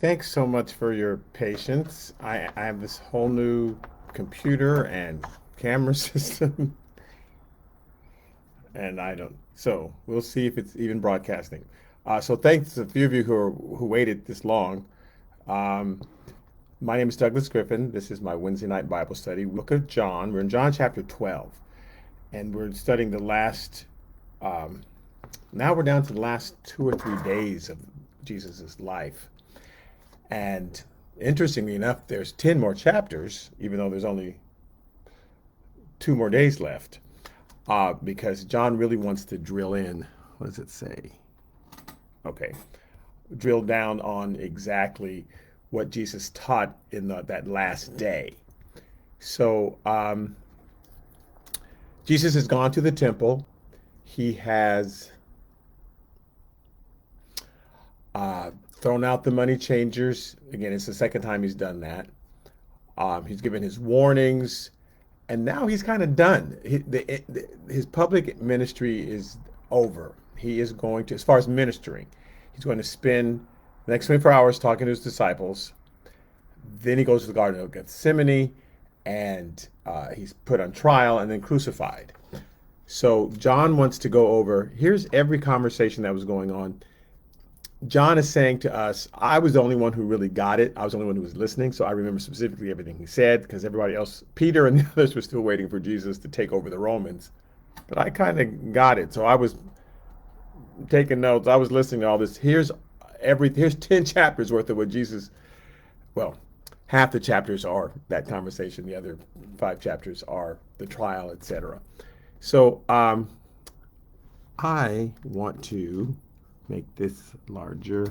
Thanks so much for your patience. I have this whole new computer and camera system, and I don't. So we'll see if it's even broadcasting. So thanks to a few of you who waited this long. Um, my name is Douglas Griffin. This is my Wednesday night Bible study. Book of John. We're in John chapter 12, and we're studying the last. Um, Now we're down to the last 2 or 3 days of Jesus' life. And interestingly enough, there's 10 more chapters, even though there's only 2 more days left, because John really wants to drill in. What does it say? Okay, drill down on exactly what Jesus taught in that last day. So Jesus has gone to the temple. He has thrown out the money changers. Again, it's the second time he's done that. He's given his warnings, and now he's kind of done. His public ministry is over. He is going to, as far as ministering, he's going to spend the next 24 hours talking to his disciples. Then he goes to the Garden of Gethsemane, and he's put on trial and then crucified. So John wants to go over, here's every conversation that was going on. John is saying to us, I was the only one who really got it. I was the only one who was listening. So I remember specifically everything he said because everybody else, Peter and the others, were still waiting for Jesus to take over the Romans. But I kind of got it. So I was taking notes. I was listening to all this. Here's 10 chapters worth of what Jesus, well, half the chapters are that conversation. The other 5 chapters are the trial, etc. So I want to make this larger.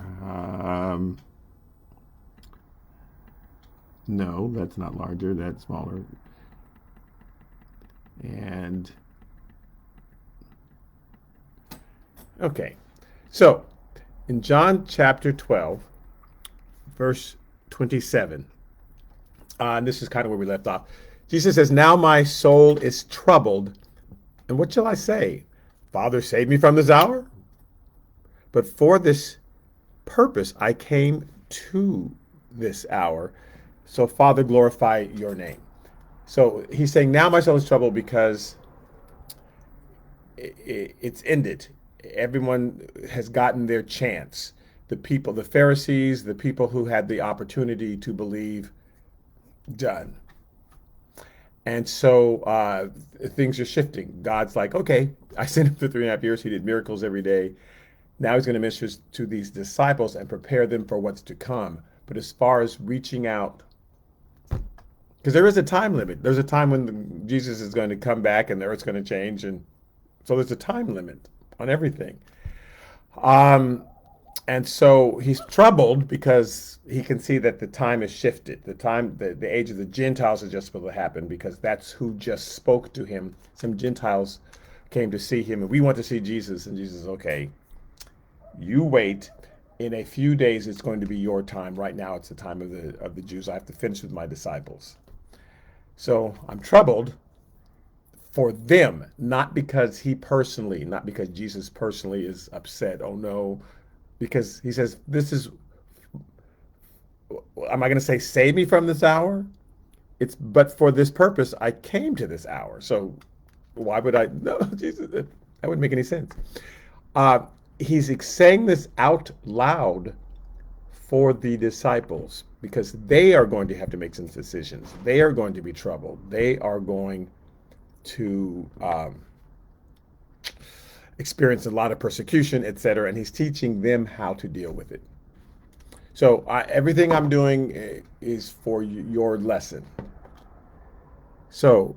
No, that's not larger, that's smaller. And okay, so in John chapter 12, verse 27, and this is kind of where we left off. Jesus says, now my soul is troubled. And what shall I say? Father, save me from this hour? But for this purpose I came to this hour. So, Father, glorify your name. So he's saying, now my soul is troubled because it's ended. Everyone has gotten their chance. The people, the Pharisees, the people who had the opportunity to believe, done. And so things are shifting. God's like, okay, I sent him for 3.5 years. He did miracles every day. Now he's going to minister to these disciples and prepare them for what's to come. But as far as reaching out, because there is a time limit. There's a time when Jesus is going to come back and the earth's going to change. And so there's a time limit on everything. And so he's troubled because he can see that the time has shifted. The age of the Gentiles is just supposed to happen because that's who just spoke to him. Some Gentiles came to see him, and we want to see Jesus. And Jesus, okay, you wait. In a few days, it's going to be your time. Right now, it's the time of the Jews. I have to finish with my disciples. So I'm troubled for them, not because not because Jesus personally is upset. Oh no, because he says, this is, am I going to say, save me from this hour? It's, but for this purpose, I came to this hour. So why would I, no, Jesus, that wouldn't make any sense. He's saying this out loud for the disciples because they are going to have to make some decisions. They are going to be troubled. They are going to experience a lot of persecution, etc. And he's teaching them how to deal with it. So everything I'm doing is for your lesson. So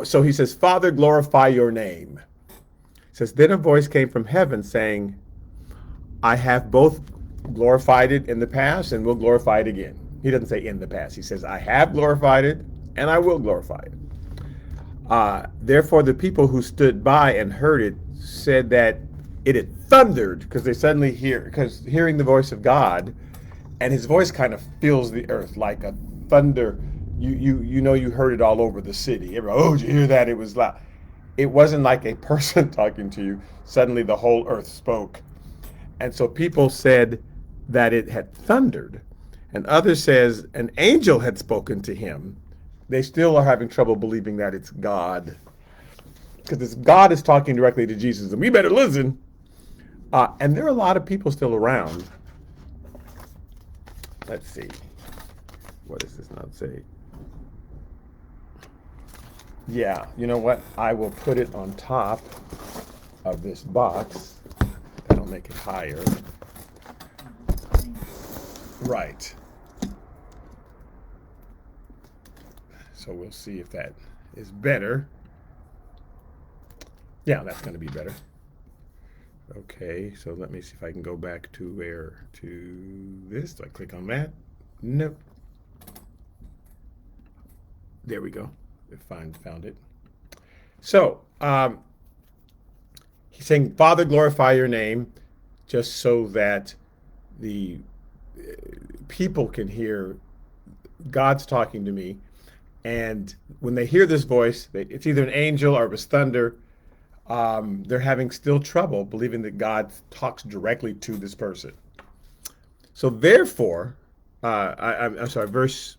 so he says, Father, glorify your name. It says, then a voice came from heaven saying, I have both glorified it in the past and will glorify it again. He doesn't say in the past. He says, I have glorified it and I will glorify it. Therefore, the people who stood by and heard it said that it had thundered because they suddenly hearing the voice of God, and his voice kind of fills the earth like a thunder. You heard it all over the city. Everybody, oh, did you hear that? It was loud. It wasn't like a person talking to you. Suddenly the whole earth spoke. And so people said, that it had thundered, and others says an angel had spoken to him. They still are having trouble believing that it's God, because God is talking directly to Jesus, and we better listen. And there are a lot of people still around. Let's see. What does this not say? Yeah, you know what? I will put it on top of this box. That'll make it higher. Right. So we'll see if that is better. Yeah, that's going to be better. Okay, so let me see if I can go back to this. Do I click on that? Nope. There we go. Found it. So he's saying, Father, glorify your name, just so that the people can hear God's talking to me. And when they hear this voice, it's either an angel or it was thunder. They're having still trouble believing that God talks directly to this person. So therefore, I'm sorry, verse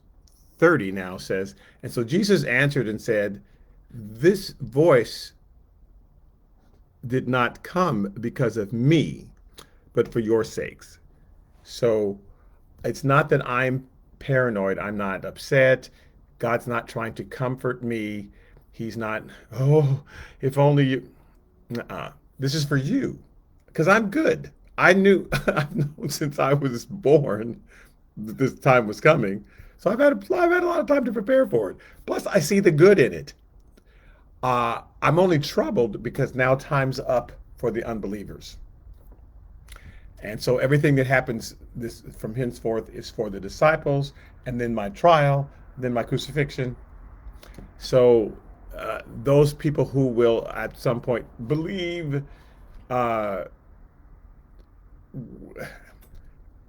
30 now says, and so Jesus answered and said, this voice did not come because of me, but for your sakes. So it's not that I'm paranoid. I'm not upset. God's not trying to comfort me. He's not, oh, if only you. This is for you, because I'm good. I've known since I was born that this time was coming. So I've had a lot of time to prepare for it. Plus, I see the good in it. I'm only troubled because now time's up for the unbelievers. And so everything that happens from henceforth is for the disciples, and then my trial, then my crucifixion. So those people who will at some point believe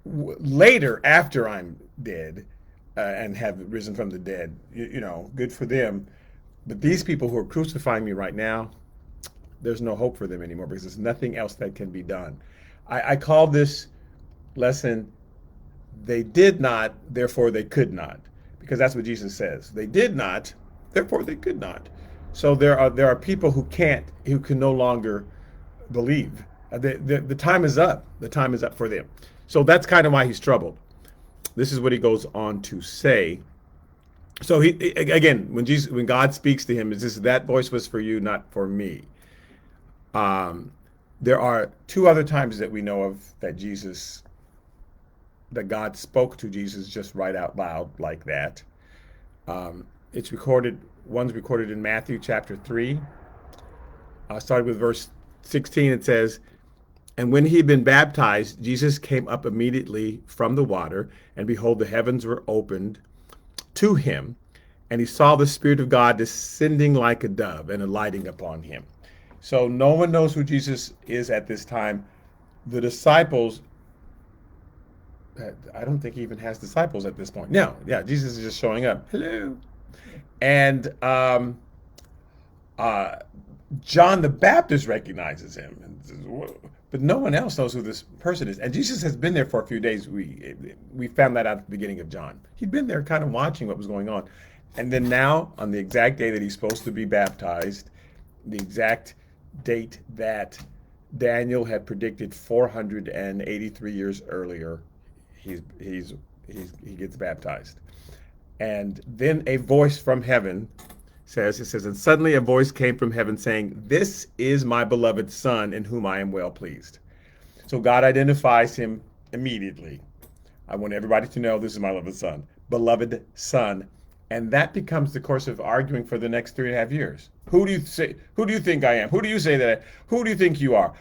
later after I'm dead and have risen from the dead, good for them. But these people who are crucifying me right now, there's no hope for them anymore because there's nothing else that can be done. I call this lesson, they did not, therefore they could not, because that's what Jesus says. They did not, therefore they could not. So there are people who can no longer believe. The time is up. The time is up for them. So that's kind of why he's troubled. This is what he goes on to say. So again, when God speaks to him, that voice was for you, not for me. There are two other times that we know of that God spoke to Jesus just right out loud like that. It's recorded. One's recorded in Matthew chapter 3. Started with verse 16. It says, and when he had been baptized, Jesus came up immediately from the water, and behold, the heavens were opened to him, and he saw the Spirit of God descending like a dove and alighting upon him. So no one knows who Jesus is at this time. The disciples, I don't think he even has disciples at this point. No, yeah, Jesus is just showing up. Hello. And John the Baptist recognizes him, and says, whoa. But no one else knows who this person is. And Jesus has been there for a few days. We found that out at the beginning of John. He'd been there kind of watching what was going on. And then now, on the exact day that he's supposed to be baptized, the exact date that Daniel had predicted 483 years earlier, he gets baptized. And then a voice from heaven says, and suddenly a voice came from heaven saying, this is my beloved Son in whom I am well pleased. So God identifies him immediately. I want everybody to know this is my beloved son. And that becomes the course of arguing for the next 3.5 years. Who do you think I am? Who do you say that who do you think you are?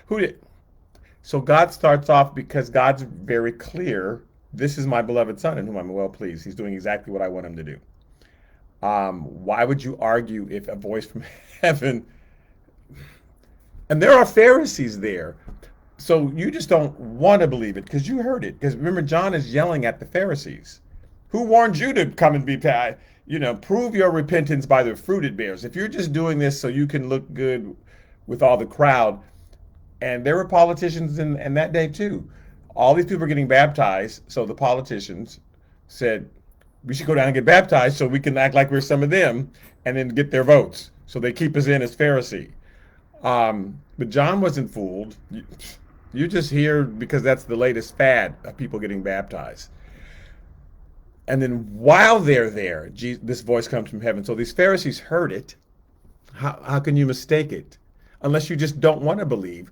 So God starts off, because God's very clear, this is my beloved Son in whom I'm well pleased. He's doing exactly what I want him to do. Why would you argue if a voice from heaven, and there are Pharisees there, so you just don't want to believe it because you heard it. Because remember, John is yelling at the Pharisees. Who warned you to come and be, prove your repentance by the fruit it bears? If you're just doing this so you can look good with all the crowd, and there were politicians in that day too, all these people are getting baptized, so the politicians said, we should go down and get baptized so we can act like we're some of them and then get their votes. So they keep us in as Pharisee. But John wasn't fooled. You just hear because that's the latest fad of people getting baptized. And then while they're there, this voice comes from heaven. So these Pharisees heard it. How can you mistake it? Unless you just don't want to believe,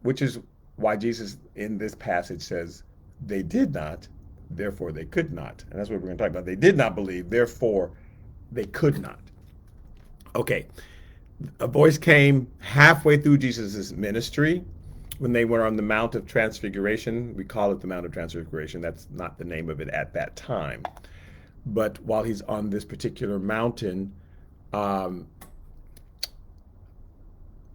which is why Jesus in this passage says, they did not, therefore they could not. And that's what we're going to talk about. They did not believe, therefore they could not. Okay, a voice came halfway through Jesus' ministry when they were on the Mount of Transfiguration. We call it the Mount of Transfiguration. That's not the name of it at that time. But while he's on this particular mountain,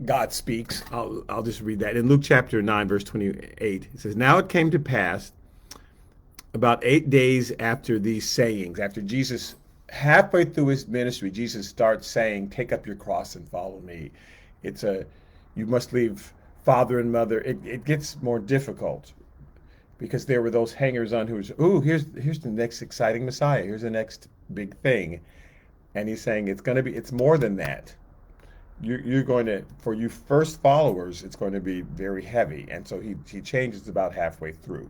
God speaks. I'll just read that. In Luke chapter 9, verse 28, it says, now it came to pass about 8 days after these sayings, after Jesus, halfway through his ministry, Jesus starts saying, take up your cross and follow me. You must leave father and mother. It gets more difficult because there were those hangers-on who was, here's the next exciting Messiah. Here's the next big thing. And he's saying it's more than that. You're going to, for you first followers, it's going to be very heavy. And so he changes about halfway through.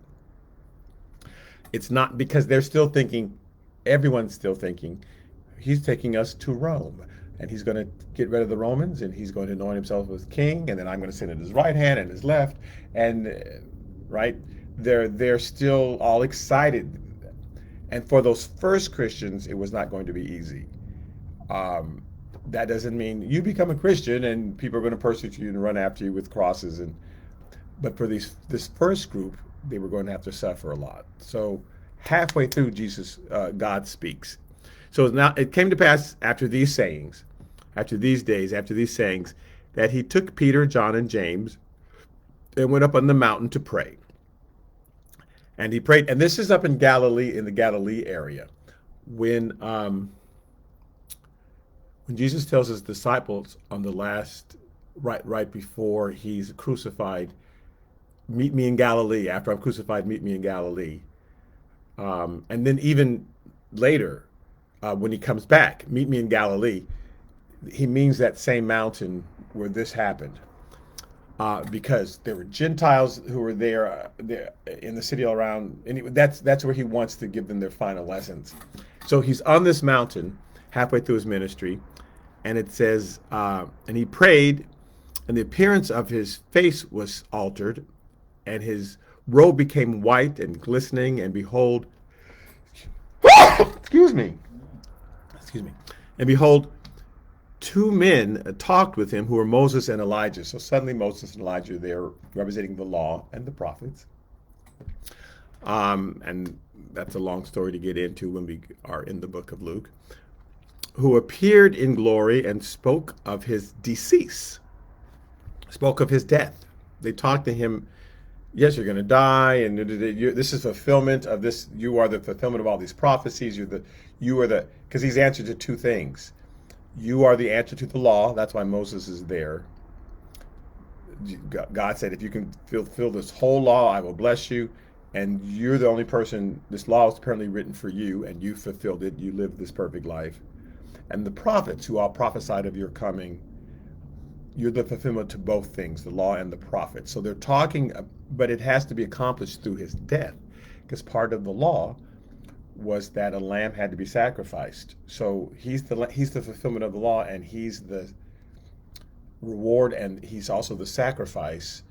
It's not because they're still thinking, everyone's still thinking, he's taking us to Rome. And he's going to get rid of the Romans, and he's going to anoint himself as king, and then I'm going to sit at his right hand and his left. And right, they're still all excited. And for those first Christians, it was not going to be easy. That doesn't mean you become a Christian and people are going to persecute you and run after you with crosses. But for this first group, they were going to have to suffer a lot. So halfway through, God speaks. So now it came to pass after these sayings, after these days, after these sayings, that he took Peter, John, and James and went up on the mountain to pray. And he prayed, and this is up in Galilee, in the Galilee area, when Jesus tells his disciples on the last, right before he's crucified, meet me in Galilee. After I'm crucified, meet me in Galilee. And then even later, when he comes back, meet me in Galilee, he means that same mountain where this happened. Because there were Gentiles who were there in the city all around, and that's where he wants to give them their final lessons. So he's on this mountain halfway through his ministry, and it says, and he prayed, and the appearance of his face was altered, and his robe became white and glistening, and behold, excuse me, and behold, two men talked with him who were Moses and Elijah. So suddenly Moses and Elijah are there representing the law and the prophets. And that's a long story to get into when we are in the book of Luke, who appeared in glory and spoke of his decease, spoke of his death. They talked to him, yes, you're going to die, and this is fulfillment of this. You are the fulfillment of all these prophecies. Because he's answered to two things. You are the answer to the law. That's why Moses is there. God said, if you can fulfill this whole law, I will bless you. And you're the only person, this law is apparently written for you, and you fulfilled it. You lived this perfect life. And the prophets who all prophesied of your coming, you're the fulfillment to both things, the law and the prophets. So they're talking, but it has to be accomplished through his death, because part of the law was that a lamb had to be sacrificed. So he's the fulfillment of the law, and he's the reward, and he's also the sacrifice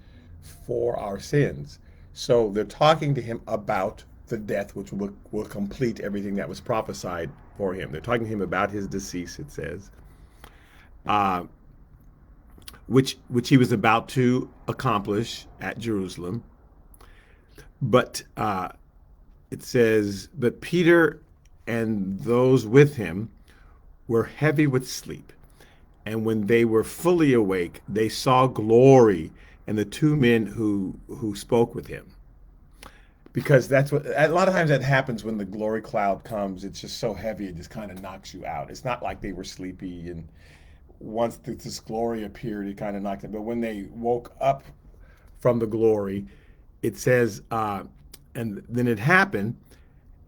for our sins. So they're talking to him about the death, which will complete everything that was prophesied for him. They're talking to him about his decease, it says, which he was about to accomplish at Jerusalem. But it says, but Peter and those with him were heavy with sleep. And when they were fully awake, they saw glory and the two men who spoke with him. Because that's what, a lot of times that happens when the glory cloud comes. It's just so heavy, it just kind of knocks you out. It's not like they were sleepy, and once this glory appeared, it kind of knocked them. But when they woke up from the glory, it says, and then it happened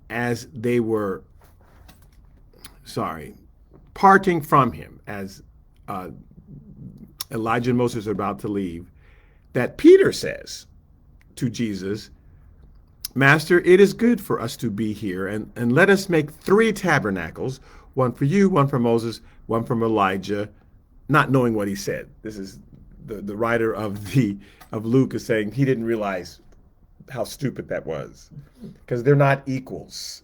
as they were, parting from him, as Elijah and Moses are about to leave, that Peter says to Jesus, Master, it is good for us to be here, and let us make 3 tabernacles, one for you, one for Moses, one from Elijah, not knowing what he said. This is the writer of Luke is saying he didn't realize how stupid that was, because they're not equals.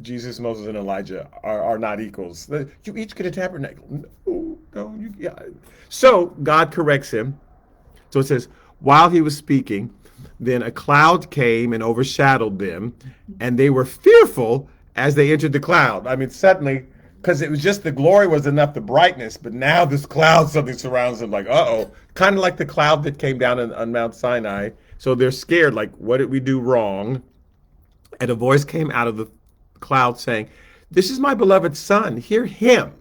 Jesus, Moses, and Elijah are not equals. You each get a tabernacle. No, yeah. So God corrects him. So it says, while he was speaking, then a cloud came and overshadowed them, and they were fearful as they entered the cloud. I mean, suddenly, because it was just the glory was enough, the brightness, but now this cloud, something surrounds them, like, uh-oh. Kind of like the cloud that came down on Mount Sinai. So they're scared, like, what did we do wrong? And a voice came out of the cloud saying, this is my beloved son, hear him.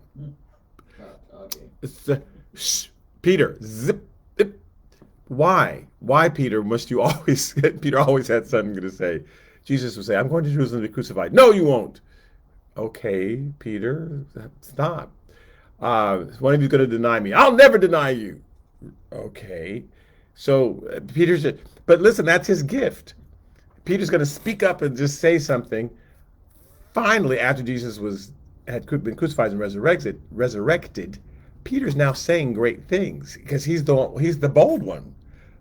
Peter, zip. Why, Peter, must you always, Peter always had something to say. Jesus would say, I'm going to Jerusalem to be crucified. No, you won't. Okay, Peter, stop. One of you is going to deny me. I'll never deny you. Okay. So Peter said, but listen, that's his gift. Peter's going to speak up and just say something. Finally, after Jesus had been crucified and resurrected, Peter's now saying great things because he's the bold one.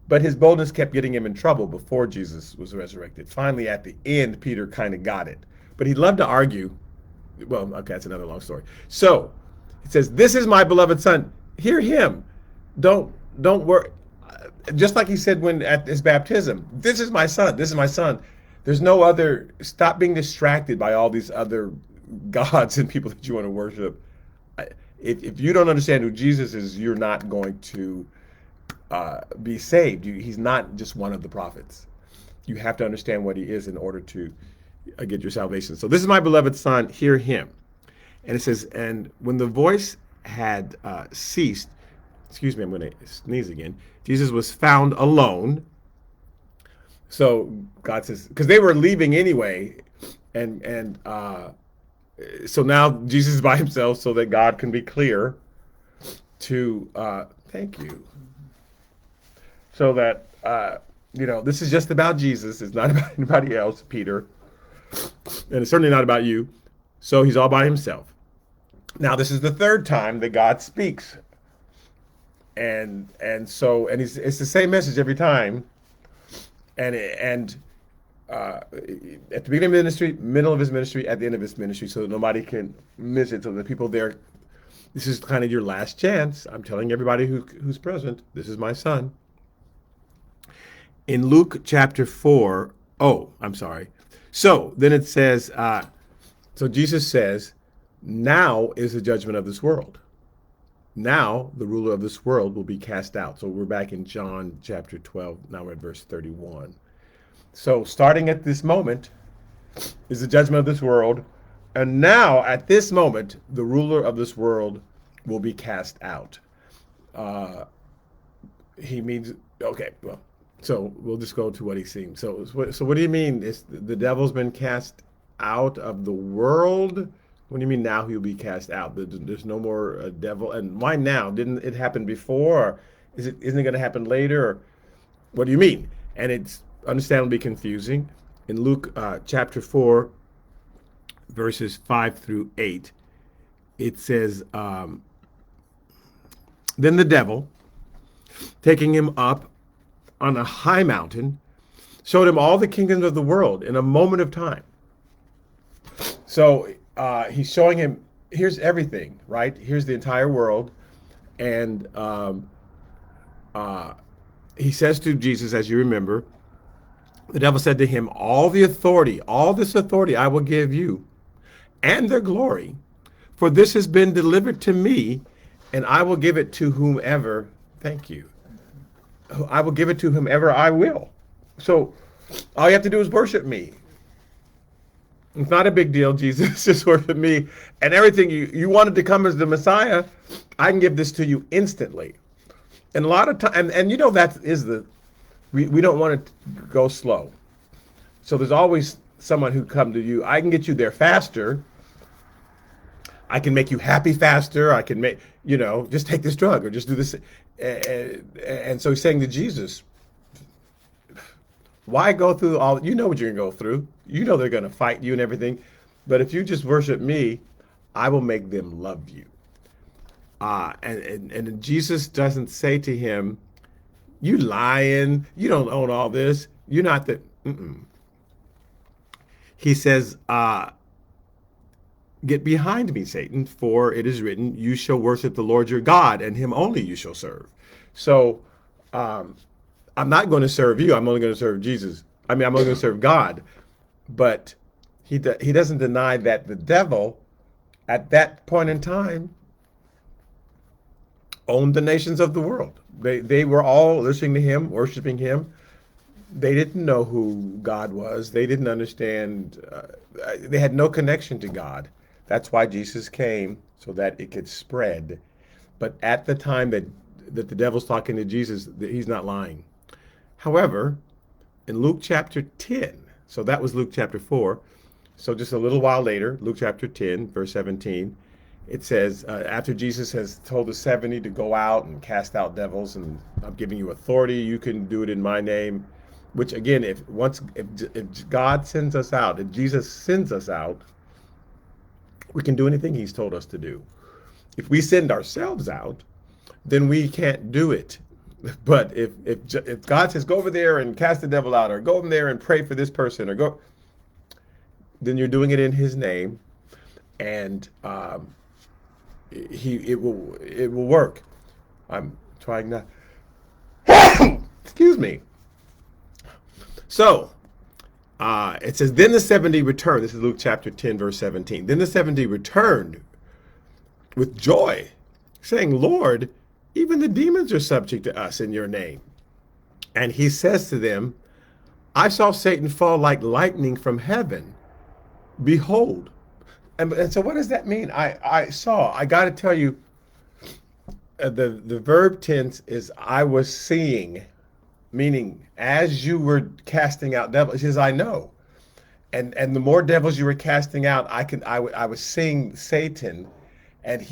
But his boldness kept getting him in trouble before Jesus was resurrected. Finally, at the end, Peter kind of got it. But he loved to argue. Well, okay, that's another long story. So it says, this is my beloved son. Hear him. Don't worry. Just like he said when at his baptism, this is my son. This is my son. There's no other. Stop being distracted by all these other gods and people that you want to worship. If you don't understand who Jesus is, you're not going to be saved. He's not just one of the prophets. You have to understand what he is in order to get your salvation. So this is my beloved son, hear him. And it says, and when the voice had ceased, excuse me, I'm going to sneeze again, Jesus was found alone. So God says, because they were leaving anyway, and so now Jesus is by himself so that God can be clear to, thank you. So that, this is just about Jesus. It's not about anybody else, Peter. And it's certainly not about you. So he's all by himself. Now, this is the 3rd time that God speaks. And it's the same message every time. And at the beginning of the ministry, middle of his ministry, at the end of his ministry, so that nobody can miss it. So the people there, this is kind of your last chance. I'm telling everybody who's present, this is my son. In Luke chapter 4, So then it says, so Jesus says, now is the judgment of this world. Now the ruler of this world will be cast out. So we're back in John chapter 12. Now we're at verse 31. So starting at this moment is the judgment of this world. And now at this moment, the ruler of this world will be cast out. He means, okay, well, so we'll just go to what he seems. So what do you mean? Is the devil's been cast out of the world? What do you mean now he'll be cast out? There's no more devil. And why now? Didn't it happen before? Or isn't it going to happen later? Or what do you mean? And it's understandably confusing. In Luke chapter 4, verses 5 through 8, it says, then the devil, taking him up on a high mountain, showed him all the kingdoms of the world in a moment of time. So he's showing him, here's everything, right? Here's the entire world. And he says to Jesus, as you remember, the devil said to him, all this authority I will give you, and their glory, for this has been delivered to me, and I will give it to whomever, thank you, I will give it to whomever I will. So all you have to do is worship me. It's not a big deal, Jesus. Just worship me. And everything you wanted to come as the Messiah, I can give this to you instantly. And a lot of time, and that is the We don't want to go slow. So there's always someone who come to you. I can get you there faster. I can make you happy faster. I can make, just take this drug or just do this. And so he's saying to Jesus, why go through all, you know what you're going to go through. You know they're going to fight you and everything. But if you just worship me, I will make them love you. And Jesus doesn't say to him, you lying, you don't own all this. You're not the, He says, get behind me, Satan, for it is written, you shall worship the Lord your God, and him only you shall serve. So I'm not going to serve you. I'm only going to serve Jesus. I'm only going to serve God. But he doesn't deny that the devil, at that point in time, owned the nations of the world. They were all listening to him, worshiping him. They didn't know who God was. They didn't understand. They had no connection to God. That's why Jesus came, so that it could spread. But at the time that the devil's talking to Jesus, he's not lying. However, in Luke chapter 10, so that was Luke chapter 4, so just a little while later, Luke chapter 10, verse 17, it says, after Jesus has told the 70 to go out and cast out devils, and I'm giving you authority, you can do it in my name. Which again, if God sends us out, if Jesus sends us out, we can do anything he's told us to do. If we send ourselves out, then we can't do it. But if God says, go over there and cast the devil out, or go over there and pray for this person, or go, then you're doing it in his name, and it will work. I'm trying not. Excuse me. So, it says, then the 70 returned. This is Luke chapter 10, verse 17. Then the 70 returned with joy, saying, Lord, even the demons are subject to us in your name. And he says to them, I saw Satan fall like lightning from heaven. Behold. And so what does that mean? I got to tell you, the verb tense is I was seeing. Meaning, as you were casting out devils, he says, I know. And the more devils you were casting out, I was seeing Satan. And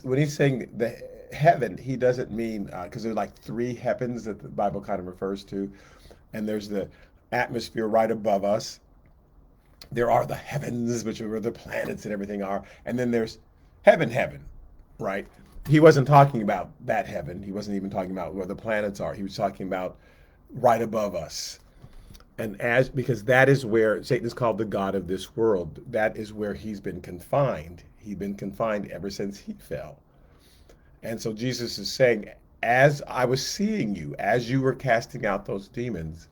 when he's saying the heaven, he doesn't mean, because there's like 3 heavens that the Bible kind of refers to. And there's the atmosphere right above us. There are the heavens, which are where the planets and everything are. And then there's heaven, right? He wasn't talking about that heaven. He wasn't even talking about where the planets are. He was talking about right above us. And because that is where Satan is called the god of this world. That is where he's been confined. He's been confined ever since he fell. And so Jesus is saying, as I was seeing you, as you were casting out those demons,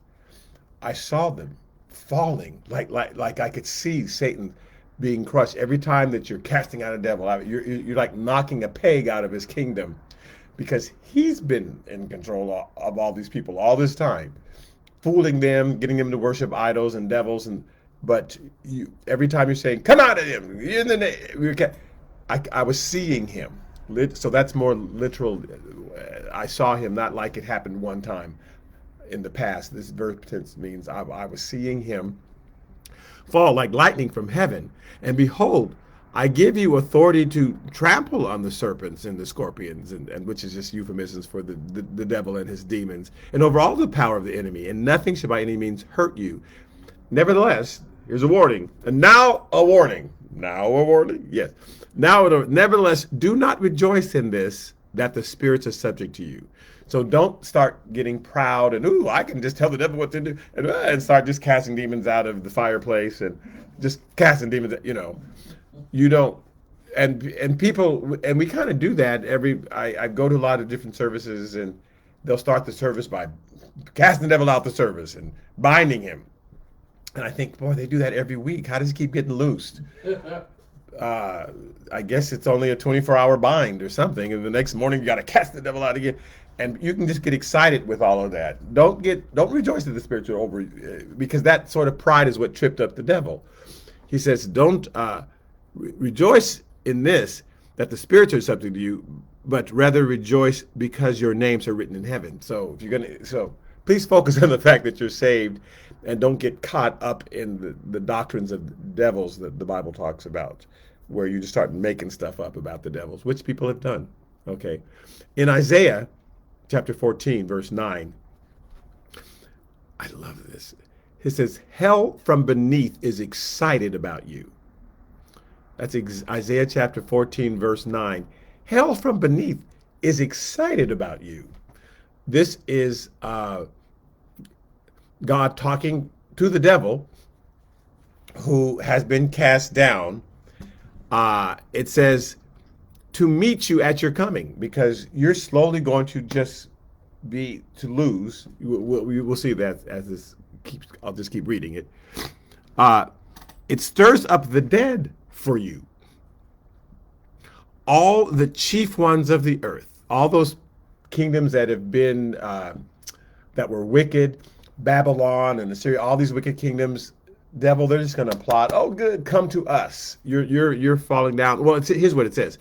I saw them falling, like I could see Satan being crushed. Every time that you're casting out a devil, you're like knocking a peg out of his kingdom, because he's been in control of all these people all this time, fooling them, getting them to worship idols and devils. But every time you're saying, come out of him, in the name, I was seeing him. So that's more literal. I saw him, not like it happened one time in the past. This verb tense means I was seeing him fall like lightning from heaven. And behold, I give you authority to trample on the serpents and the scorpions, and which is just euphemisms for the devil and his demons, and over all the power of the enemy, and nothing shall by any means hurt you. Nevertheless, here's a warning. And now a warning. Now a warning? Yes. Nevertheless, do not rejoice in this, that the spirits are subject to you. So don't start getting proud and, ooh, I can just tell the devil what to do, and start just casting demons out of the fireplace and just casting demons, You don't, and people, and we kind of do that I go to a lot of different services, and they'll start the service by casting the devil out the service and binding him. And I think, boy, they do that every week. How does he keep getting loosed? I guess it's only a 24-hour bind or something, and the next morning you got to cast the devil out again. And you can just get excited with all of that. Don't rejoice that the spirits are over, because that sort of pride is what tripped up the devil. He says, don't rejoice in this, that the spirits are subject to you, but rather rejoice because your names are written in heaven. So if you're Please focus on the fact that you're saved and don't get caught up in the doctrines of devils that the Bible talks about, where you just start making stuff up about the devils, which people have done. Okay. In Isaiah chapter 14, verse 9, I love this. It says, hell from beneath is excited about you. That's Isaiah chapter 14, verse 9. Hell from beneath is excited about you. This is God talking to the devil who has been cast down. It says, to meet you at your coming, because you're slowly going to just to lose. We'll see that as this keeps, I'll just keep reading it. It stirs up the dead for you. All the chief ones of the earth, all those kingdoms that have been, that were wicked, Babylon and Assyria, all these wicked kingdoms, devil, they're just going to plot, oh, good, come to us. You're falling down. Well, here's what it says.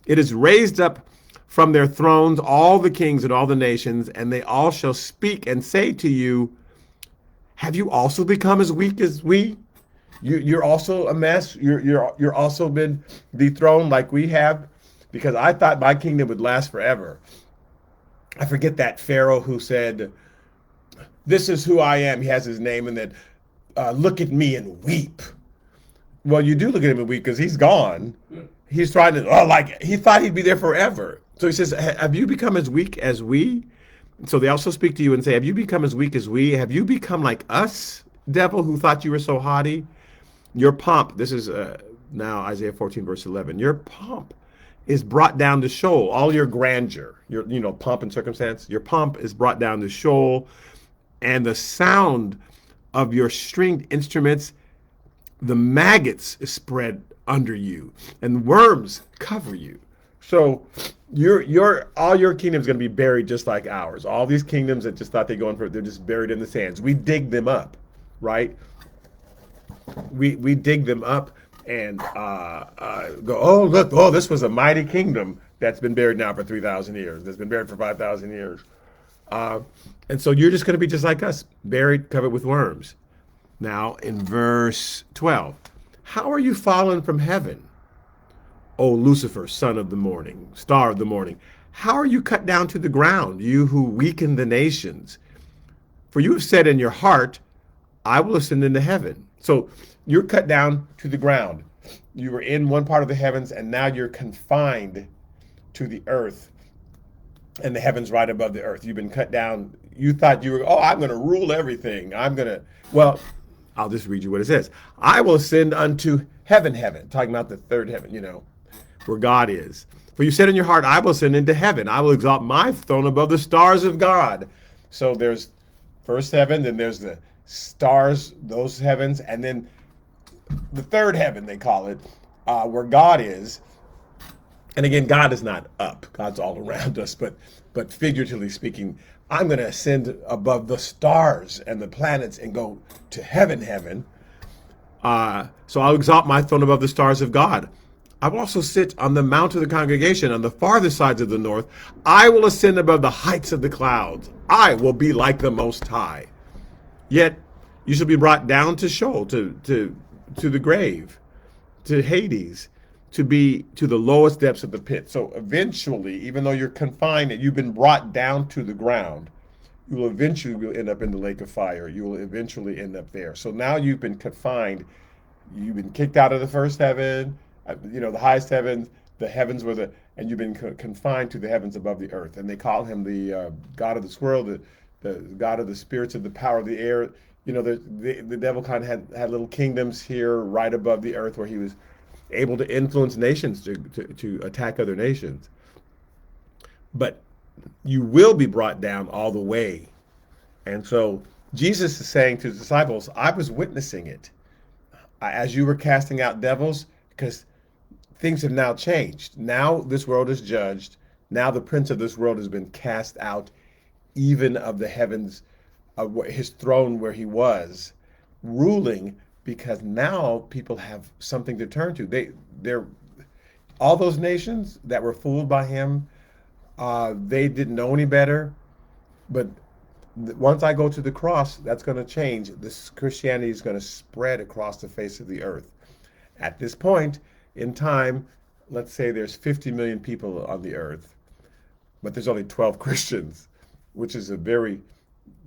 It is raised up from their thrones all the kings and all the nations, and they all shall speak and say to you, have you also become as weak as we? You're also a mess. You're also been dethroned like we have, because I thought my kingdom would last forever. I forget that Pharaoh who said, this is who I am. He has his name, and then look at me and weep. Well, you do look at him and weep because he's gone. He's trying to, he thought he'd be there forever. So he says, have you become as weak as we? So they also speak to you and say, have you become as weak as we? Have you become like us, devil, who thought you were so haughty? Your pomp, this is now Isaiah 14, verse 11. Your pomp is brought down to Sheol. All your grandeur, your pomp and circumstance, your pomp is brought down to Sheol, and the sound of your stringed instruments, the maggots is spread under you, and worms cover you. So all your kingdom is going to be buried just like ours. All these kingdoms that just thought they're going for it, they're just buried in the sands. We dig them up, right? We dig them up and go, oh, look, oh, this was a mighty kingdom that's been buried now for 3,000 years. That's been buried for 5,000 years. And so you're just going to be just like us, buried, covered with worms. Now, in verse 12, how are you fallen from heaven, O Lucifer, son of the morning, star of the morning? How are you cut down to the ground, you who weaken the nations? For you have said in your heart, I will ascend into heaven. So you're cut down to the ground. You were in one part of the heavens, and now you're confined to the earth, and the heavens right above the earth. You've been cut down. You thought you were, oh, I'm going to rule everything. Well, I'll just read you what it says. I will ascend unto heaven, talking about the third heaven, where God is. For you said in your heart, I will ascend into heaven. I will exalt my throne above the stars of God. So there's first heaven, then there's the stars, those heavens, and then the third heaven, they call it, where God is. And again, God is not up. God's all around us, but figuratively speaking, I'm going to ascend above the stars and the planets and go to heaven. So I'll exalt my throne above the stars of God. I will also sit on the mount of the congregation on the farthest sides of the north. I will ascend above the heights of the clouds. I will be like the Most High. Yet you shall be brought down to Sheol, to the grave, to Hades, to be to the lowest depths of the pit. So eventually, even though you're confined and you've been brought down to the ground, you will eventually end up in the lake of fire. You will eventually end up there. So now you've been confined. You've been kicked out of the first heaven, the highest heavens, the heavens and you've been confined to the heavens above the earth. And they call him the God of this world, the God of the spirits of the power of the air. The devil kind of had little kingdoms here right above the earth where he was able to influence nations to attack other nations. But you will be brought down all the way. And so Jesus is saying to the disciples, I was witnessing it as you were casting out devils, because things have now changed. Now this world is judged. Now the prince of this world has been cast out, even of the heavens, of his throne where he was ruling, because now people have something to turn to. They're all those nations that were fooled by him. They didn't know any better, but Once I go to the cross, that's going to change. This Christianity is going to spread across the face of the earth. At this point in time, let's say there's 50 million people on the earth, but there's only 12 Christians, which is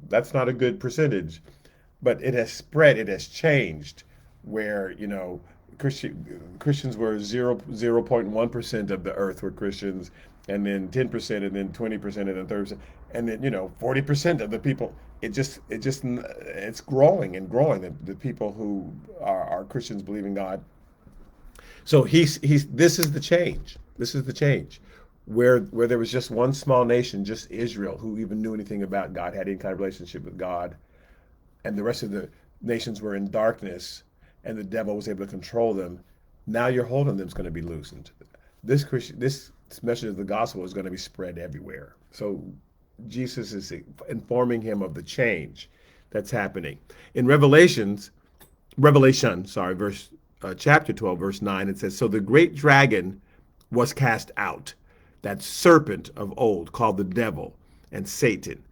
that's not a good percentage. But it has spread, it has changed, where, Christians were 0.1% of the earth were Christians, and then 10%, and then 20%, and then 30%, and then 40% of the people. It's growing and growing. The people who are Christians believe in God. So he's this is the change. This is the change. Where there was just one small nation, just Israel, who even knew anything about God, had any kind of relationship with God, and the rest of the nations were in darkness, and the devil was able to control them. Now your hold on them is going to be loosened. This message of the gospel is going to be spread everywhere. So Jesus is informing him of the change that's happening. In Revelation, chapter 12, verse 9, it says, "So the great dragon was cast out, that serpent of old, called the devil and Satan,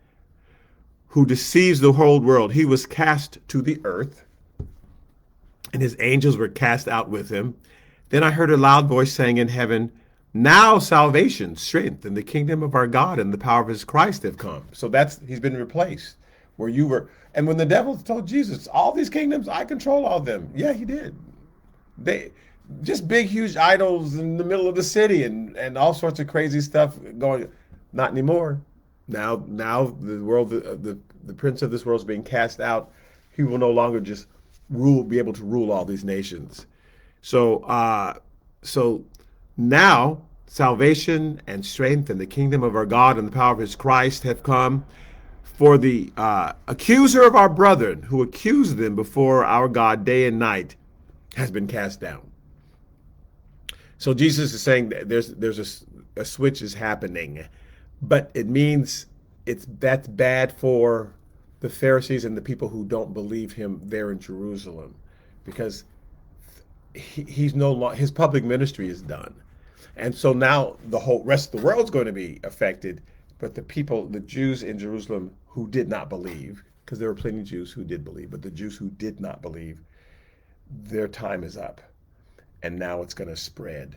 who deceives the whole world. He was cast to the earth, and his angels were cast out with him. Then I heard a loud voice saying in heaven, 'Now salvation, strength, and the kingdom of our God and the power of his Christ have come.'" So he's been replaced. Where you were, and when the devil told Jesus, "All these kingdoms, I control all of them." Yeah, he did. They just big, huge idols in the middle of the city, and all sorts of crazy stuff going. Not anymore. Now the world, the prince of this world is being cast out. He will no longer just be able to rule all these nations. So now salvation and strength and the kingdom of our God and the power of his Christ have come. For the accuser of our brethren, who accused them before our God day and night, has been cast down. So Jesus is saying that there's a switch is happening, but it means that's bad for the Pharisees and the people who don't believe him there in Jerusalem, because he's no longer, his public ministry is done, and so now the whole rest of the world's going to be affected. But the Jews in Jerusalem who did not believe, because there were plenty of Jews who did believe, but the Jews who did not believe, their time is up, and now it's going to spread.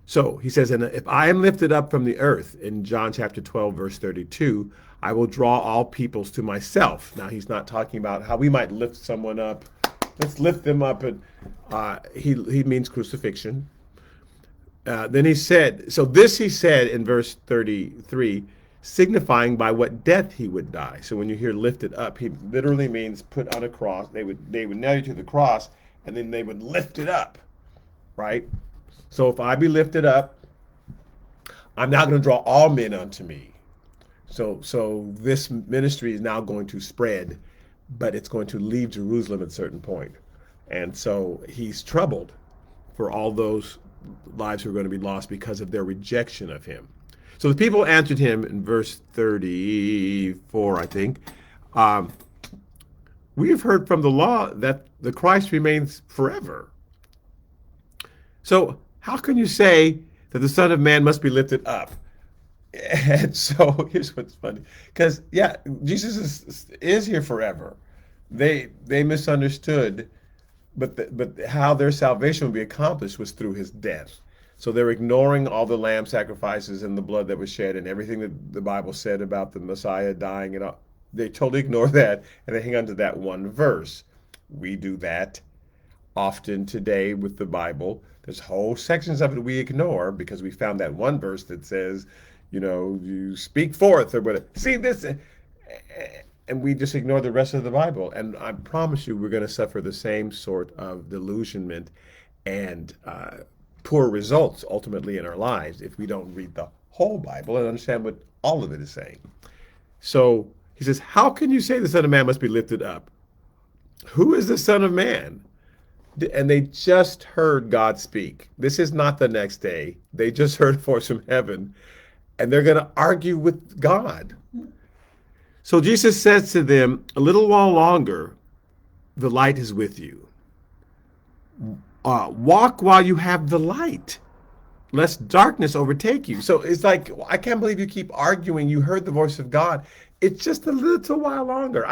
So he says, "And if I am lifted up from the earth," in John chapter 12, verse 32, "I will draw all peoples to myself." Now he's not talking about how we might lift someone up. Let's lift them up, and he means crucifixion. Then he said in verse 33, signifying by what death he would die. So when you hear lifted up, he literally means put on a cross. They would nail you to the cross, and then they would lift it up, right? So if I be lifted up, I'm now going to draw all men unto me. So this ministry is now going to spread, but it's going to leave Jerusalem at a certain point. And so he's troubled for all those lives who are going to be lost because of their rejection of him. So the people answered him in verse 34, I think. "We have heard from the law that the Christ remains forever. So how can you say that the Son of Man must be lifted up?" And so here's what's funny, because Jesus is here forever. They misunderstood, but how their salvation would be accomplished was through his death. So they're ignoring all the lamb sacrifices and the blood that was shed and everything that the Bible said about the Messiah dying and all. They totally ignore that, and they hang on to that one verse. We do that often today with the Bible. There's whole sections of it we ignore because we found that one verse that says, you speak forth or whatever. See this, and we just ignore the rest of the Bible. And I promise you, we're going to suffer the same sort of delusionment and poor results ultimately in our lives if we don't read the whole Bible and understand what all of it is saying. So he says, how can you say the Son of Man must be lifted up? Who is the Son of Man? And they just heard God speak. This is not the next day. They just heard a voice from heaven, and they're going to argue with God. So Jesus says to them, a little while longer, the light is with you. Walk while you have the light, lest darkness overtake you. So it's like, I can't believe you keep arguing. You heard the voice of God. It's just a little while longer.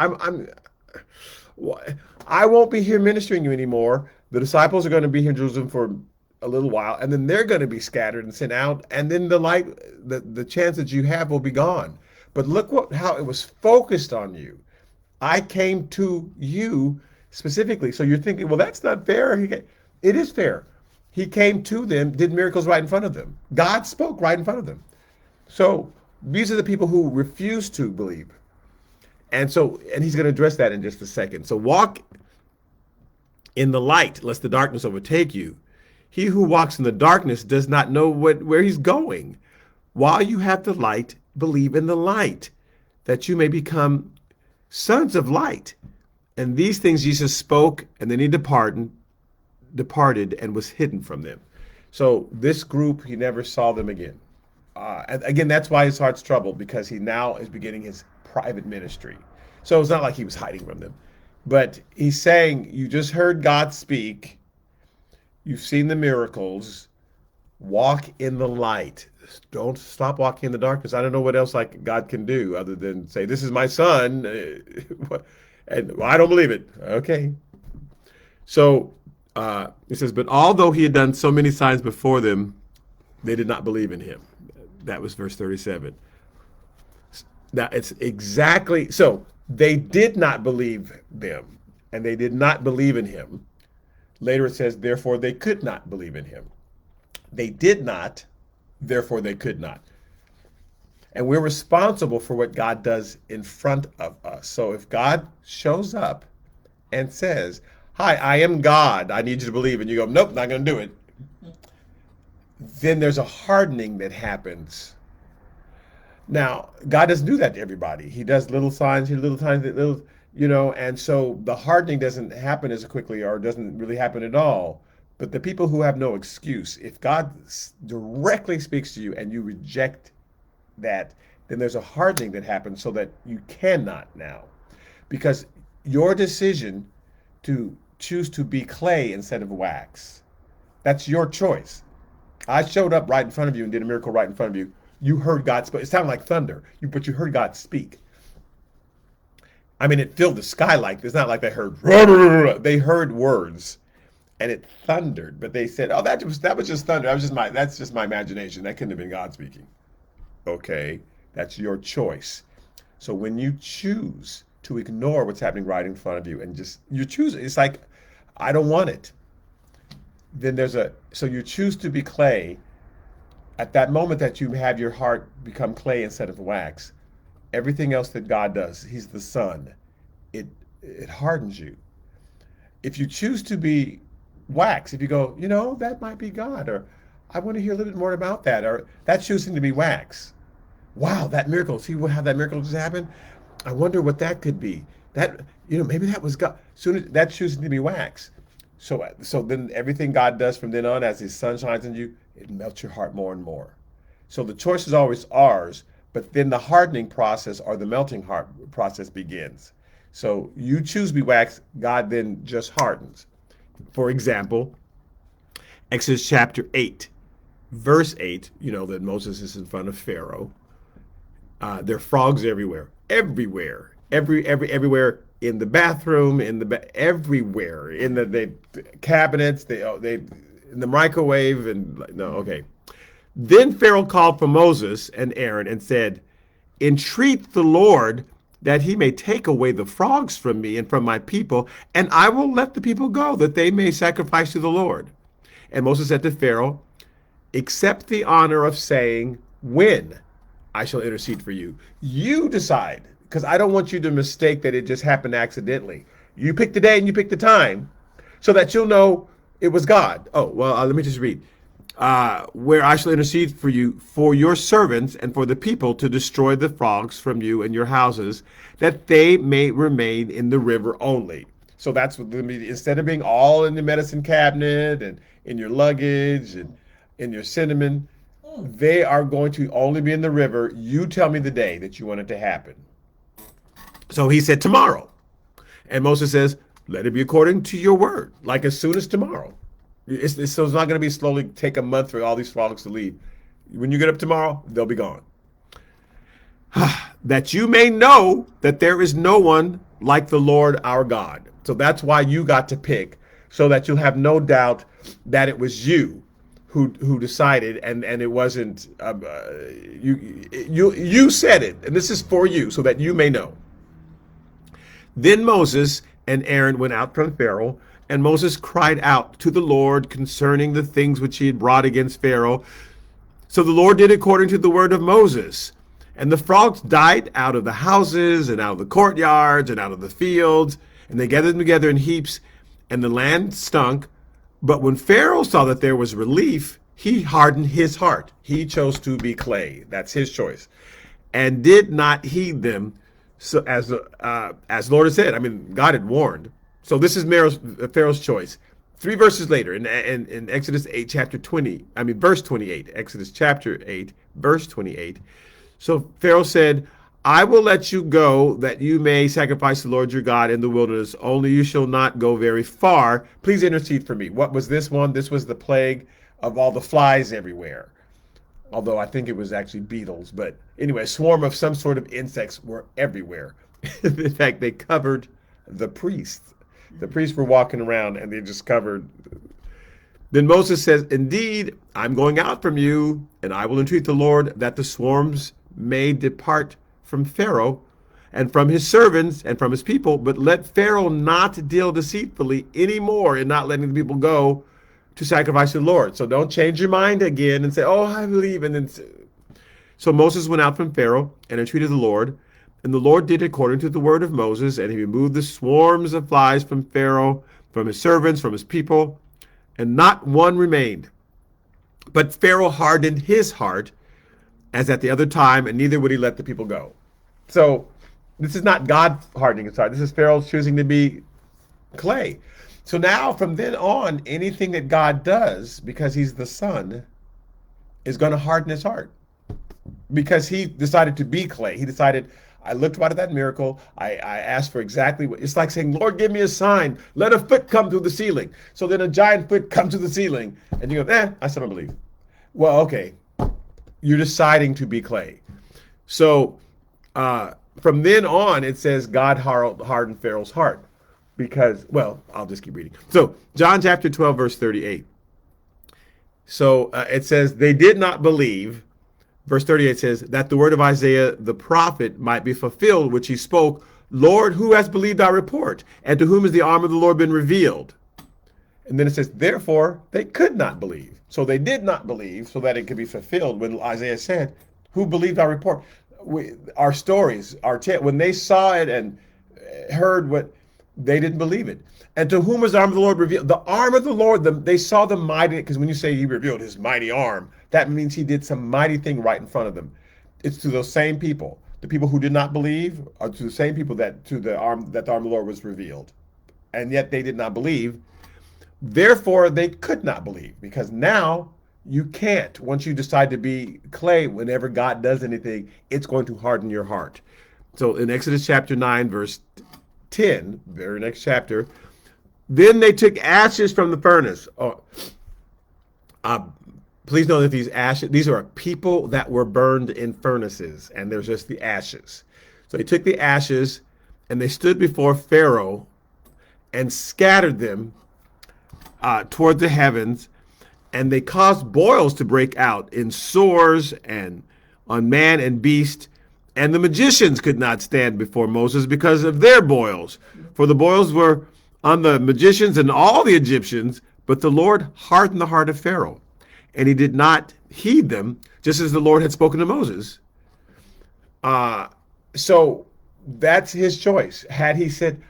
I won't be here ministering you anymore. The disciples are going to be here in Jerusalem for a little while, and then they're going to be scattered and sent out, and then the chance that you have will be gone. But look how it was focused on you. I came to you specifically. So you're thinking, well, that's not fair. It is fair. He came to them, did miracles right in front of them. God spoke right in front of them. So these are the people who refuse to believe. And he's going to address that in just a second. So walk in the light, lest the darkness overtake you. He who walks in the darkness does not know where he's going. While you have the light, believe in the light, that you may become sons of light. And these things Jesus spoke, and then he departed and was hidden from them. So this group, he never saw them again. And again, that's why his heart's troubled, because he now is beginning his private ministry. So it's not like he was hiding from them. But he's saying, you just heard God speak. You've seen the miracles. Walk in the light. Don't stop walking in the darkness. I don't know what else like God can do other than say, this is my son. And well, I don't believe it. Okay. So it says, but although he had done so many signs before them, they did not believe in him. That was verse 37. Now it's exactly, so they did not believe them, and they did not believe in him. Later it says, therefore they could not believe in him. They did not, therefore they could not. And we're responsible for what God does in front of us. So if God shows up and says, hi, I am God, I need you to believe, and you go, nope, not going to do it, then there's a hardening that happens. Now, God doesn't do that to everybody. He does little signs, and so the hardening doesn't happen as quickly, or doesn't really happen at all. But the people who have no excuse, if God directly speaks to you and you reject that, then there's a hardening that happens so that you cannot now. Because your decision to choose to be clay instead of wax, that's your choice. I showed up right in front of you and did a miracle right in front of you. You heard God speak. It sounded like thunder, but you heard God speak. I mean, it filled the sky like this. It's not like they heard, they heard words, and it thundered. But they said, "Oh, that was just thunder. That's just my imagination. That couldn't have been God speaking." Okay, that's your choice. So when you choose to ignore what's happening right in front of you and you choose, it's like, I don't want it. Then so you choose to be clay. At that moment that you have your heart become clay instead of wax, everything else that God does, he's the sun, it hardens you. If you choose to be wax, if you go, that might be God, or I want to hear a little bit more about that, or that's choosing to be wax. Wow, that miracle, see how that miracle just happened? I wonder what that could be. That, maybe that was God. Soon as that's choosing to be wax. So then everything God does from then on, as his sun shines in you, it melts your heart more and more. So the choice is always ours, but then the hardening process or the melting heart process begins. So you choose to be wax, God then just hardens. For example, Exodus chapter 8, verse 8, that Moses is in front of Pharaoh. There are frogs everywhere, everywhere, everywhere. In the bathroom, everywhere, in the cabinets, they in the microwave, okay. Then Pharaoh called for Moses and Aaron and said, entreat the Lord that he may take away the frogs from me and from my people, and I will let the people go, that they may sacrifice to the Lord. And Moses said to Pharaoh, accept the honor of saying when I shall intercede for you. You decide. Because I don't want you to mistake that it just happened accidentally. You pick the day and you pick the time so that you'll know it was God. Oh, well, let me just read. Where I shall intercede for you, for your servants and for the people, to destroy the frogs from you and your houses, that they may remain in the river only. So that's what, instead of being all in the medicine cabinet and in your luggage and in your cinnamon, they are going to only be in the river. You tell me the day that you want it to happen. So he said, tomorrow. And Moses says, let it be according to your word, like as soon as tomorrow. So it's not going to be slowly take a month for all these frogs to leave. When you get up tomorrow, they'll be gone. That you may know that there is no one like the Lord our God. So that's why you got to pick, so that you'll have no doubt that it was you who decided, and it wasn't you said it, and this is for you, so that you may know. Then Moses and Aaron went out from Pharaoh, and Moses cried out to the Lord concerning the things which he had brought against Pharaoh. So the Lord did according to the word of Moses. And the frogs died out of the houses and out of the courtyards and out of the fields, and they gathered them together in heaps, and the land stunk. But when Pharaoh saw that there was relief, he hardened his heart. He chose to be clay. That's his choice, and did not heed them. So as the Lord had said, I mean, God had warned. So this is Pharaoh's choice. 3 verses later, in Exodus 8, chapter 20, verse 28, Exodus chapter 8, verse 28. So Pharaoh said, I will let you go that you may sacrifice the Lord your God in the wilderness. Only you shall not go very far. Please intercede for me. What was this one? This was the plague of all the flies everywhere. Although I think it was actually beetles. But anyway, a swarm of some sort of insects were everywhere. In fact, they covered the priests. The priests were walking around and they just covered. Then Moses says, indeed, I'm going out from you, and I will entreat the Lord that the swarms may depart from Pharaoh and from his servants and from his people, but let Pharaoh not deal deceitfully anymore in not letting the people go to sacrifice to the Lord. So don't change your mind again and say, oh, I believe. And then, so Moses went out from Pharaoh and entreated the Lord, and the Lord did according to the word of Moses, and he removed the swarms of flies from Pharaoh, from his servants, from his people, and not one remained. But Pharaoh hardened his heart as at the other time, and neither would he let the people go. So this is not God hardening his heart. This is Pharaoh choosing to be clay. So now from then on, anything that God does, because he's the son, is going to harden his heart. Because he decided to be clay. He decided, I looked right at that miracle. I asked for exactly what. It's like saying, Lord, give me a sign. Let a foot come through the ceiling. So then a giant foot comes to the ceiling. And you go, I still don't believe. Well, okay. You're deciding to be clay. So from then on, it says God hardened Pharaoh's heart. Because, well, I'll just keep reading. So John chapter 12, verse 38. So it says, they did not believe. Verse 38 says, that the word of Isaiah the prophet might be fulfilled, which he spoke, Lord, who has believed our report? And to whom has the arm of the Lord been revealed? And then it says, therefore, they could not believe. So they did not believe so that it could be fulfilled when Isaiah said, who believed our report? Our stories, when they saw it and heard what, they didn't believe it. And to whom was the arm of the Lord revealed? The arm of the Lord, they saw the mighty, because when you say he revealed his mighty arm, that means he did some mighty thing right in front of them. It's to those same people, the people who did not believe, or to the same people that the arm of the Lord was revealed. And yet they did not believe. Therefore, they could not believe, because now you can't. Once you decide to be clay, whenever God does anything, it's going to harden your heart. So in Exodus chapter 9, verse 10, very next chapter, then they took ashes from the furnace. Please know that these are people that were burned in furnaces, and there's just the ashes. So they took the ashes, and they stood before Pharaoh and scattered them toward the heavens, and they caused boils to break out in sores and on man and beast. And the magicians could not stand before Moses because of their boils, for the boils were on the magicians and all the Egyptians. But the Lord hardened the heart of Pharaoh, and he did not heed them, just as the Lord had spoken to Moses. So that's his choice. Had he said,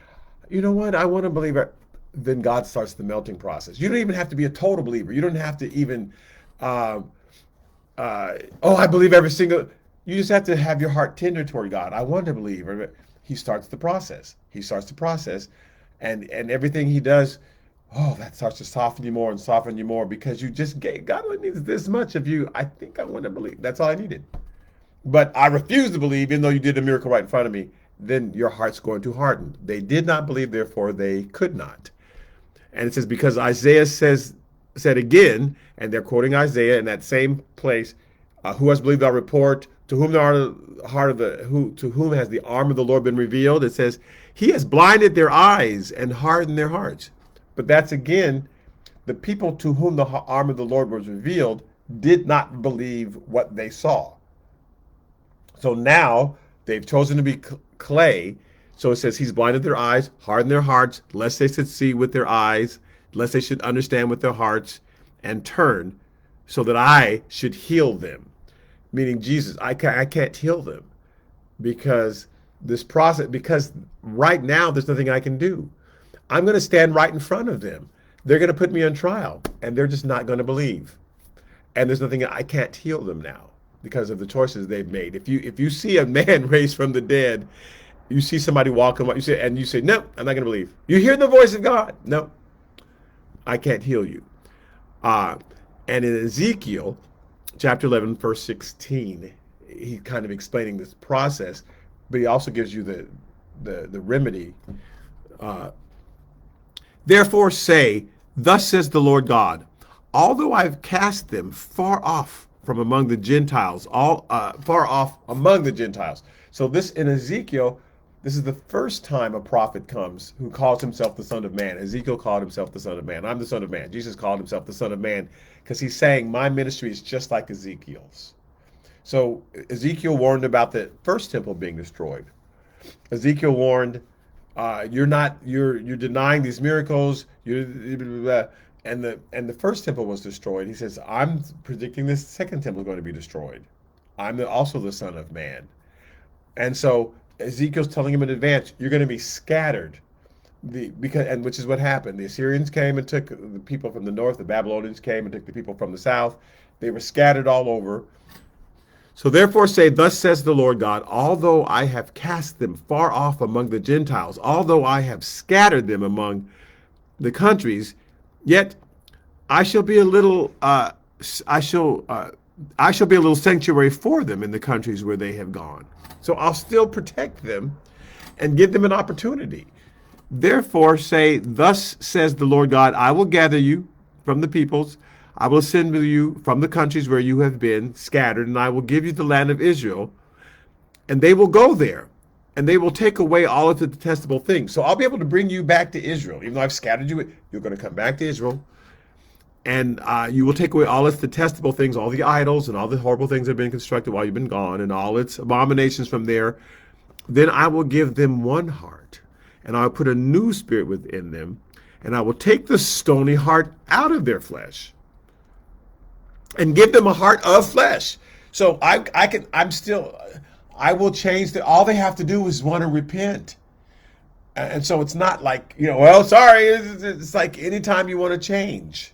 you know what, I want to believe it, then God starts the melting process. You don't even have to be a total believer. You don't have to even, I believe every single, you just have to have your heart tender toward God. I want to believe. He starts the process. And everything he does, that starts to soften you more and soften you more, because you just gave, God only needs this much of you. I think I want to believe. That's all I needed. But I refuse to believe, even though you did a miracle right in front of me. Then your heart's going to harden. They did not believe, therefore they could not. And it says, because Isaiah says said again, and they're quoting Isaiah in that same place, who has believed our report? To whom the heart of the who to whom has the arm of the Lord been revealed? It says, He has blinded their eyes and hardened their hearts. But that's again, the people to whom the arm of the Lord was revealed did not believe what they saw. So now they've chosen to be clay. So it says He's blinded their eyes, hardened their hearts, lest they should see with their eyes, lest they should understand with their hearts, and turn, so that I should heal them. Meaning Jesus, I can't heal them because this process, because right now there's nothing I can do. I'm going to stand right in front of them. They're going to put me on trial, and they're just not going to believe. And there's nothing, I can't heal them now because of the choices they've made. If you see a man raised from the dead, you see somebody walking, you say, and you say, no, I'm not going to believe. You hear the voice of God. No, I can't heal you. And in Ezekiel chapter 11, verse 16, he's kind of explaining this process, but he also gives you the remedy. Therefore say, thus says the Lord God, although I've cast them far off from among the Gentiles, far off among the Gentiles. So this in Ezekiel, this is the first time a prophet comes who calls himself the Son of Man. Ezekiel called himself the Son of Man. I'm the Son of Man. Jesus called himself the Son of Man because he's saying my ministry is just like Ezekiel's. So Ezekiel warned about the first temple being destroyed. Ezekiel warned, you're denying these miracles. And the first temple was destroyed. He says, I'm predicting this second temple is going to be destroyed. I'm also the Son of Man. And so Ezekiel's telling him in advance, you're going to be scattered. Which is what happened. The Assyrians came and took the people from the north. The Babylonians came and took the people from the south. They were scattered all over. So therefore say, thus says the Lord God, although I have cast them far off among the Gentiles, although I have scattered them among the countries, yet I shall be a little I shall be a little sanctuary for them in the countries where they have gone. So I'll still protect them and give them an opportunity. Therefore say, thus says the Lord God, I will gather you from the peoples, I will send you from the countries where you have been scattered, and I will give you the land of Israel, and they will go there, and they will take away all of the detestable things. So I'll be able to bring you back to Israel. Even though I've scattered you, you're going to come back to Israel, and you will take away all its detestable things, all the idols and all the horrible things that have been constructed while you've been gone, and all its abominations from there. Then I will give them one heart, and I will put a new spirit within them, and I will take the stony heart out of their flesh and give them a heart of flesh. So I will change that. All they have to do is want to repent. And so it's not like, well, sorry. It's like anytime you want to change.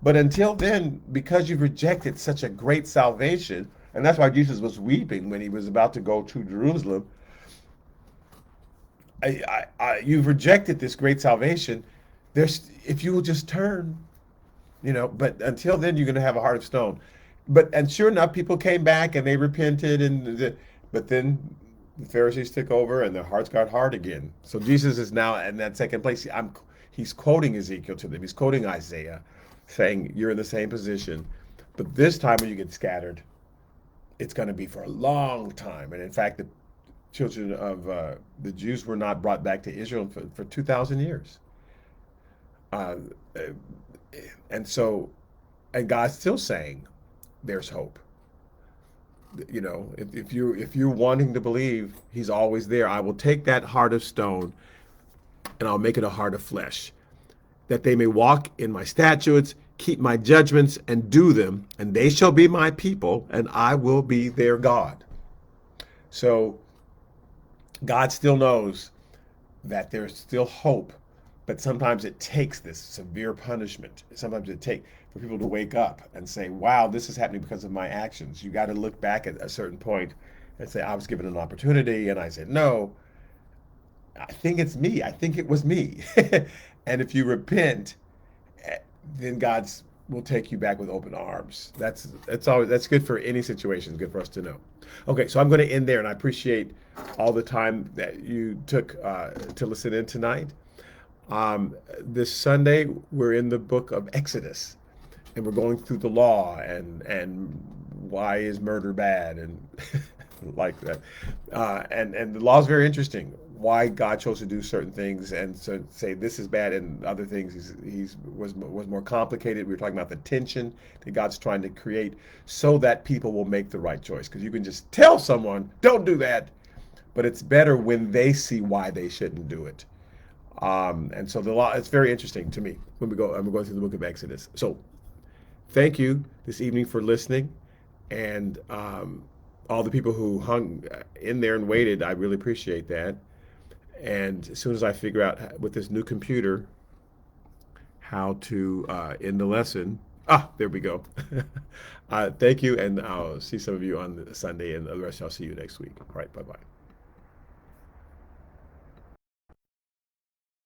But until then, because you've rejected such a great salvation, and that's why Jesus was weeping when he was about to go to Jerusalem. You've rejected this great salvation. If you will just turn, but until then, you're going to have a heart of stone. And sure enough, people came back and they repented, but then the Pharisees took over and their hearts got hard again. So Jesus is now in that second place. He's quoting Ezekiel to them. He's quoting Isaiah, saying you're in the same position, but this time when you get scattered, it's going to be for a long time. And in fact, the children of the Jews were not brought back to Israel for 2,000 years. And God's still saying there's hope. If you're wanting to believe, he's always there. I will take that heart of stone and I'll make it a heart of flesh, that they may walk in my statutes, keep my judgments, and do them, and they shall be my people, and I will be their God. So God still knows that there's still hope, but sometimes it takes this severe punishment. Sometimes it takes for people to wake up and say, wow, this is happening because of my actions. You got to look back at a certain point and say, I was given an opportunity, and I said, no, I think it's me. I think it was me. And if you repent, then God will take you back with open arms. That's good for any situation. It's good for us to know. Okay, so I'm going to end there, and I appreciate all the time that you took to listen in tonight. This Sunday, we're in the book of Exodus. and we're going through the law and why is murder bad and like that. And the law is very interesting. Why God chose to do certain things and so say this is bad and other things he's was more complicated. We were talking about the tension that God's trying to create so that people will make the right choice. Because you can just tell someone don't do that, but it's better when they see why they shouldn't do it. And so the law, it's very interesting to me when I'm going through the book of Exodus. So thank you this evening for listening. And all the people who hung in there and waited, I really appreciate that. And as soon as I figure out with this new computer how to end the lesson, there we go. Thank you. And I'll see some of you on Sunday, and the rest I'll see you next week. All right. Bye bye.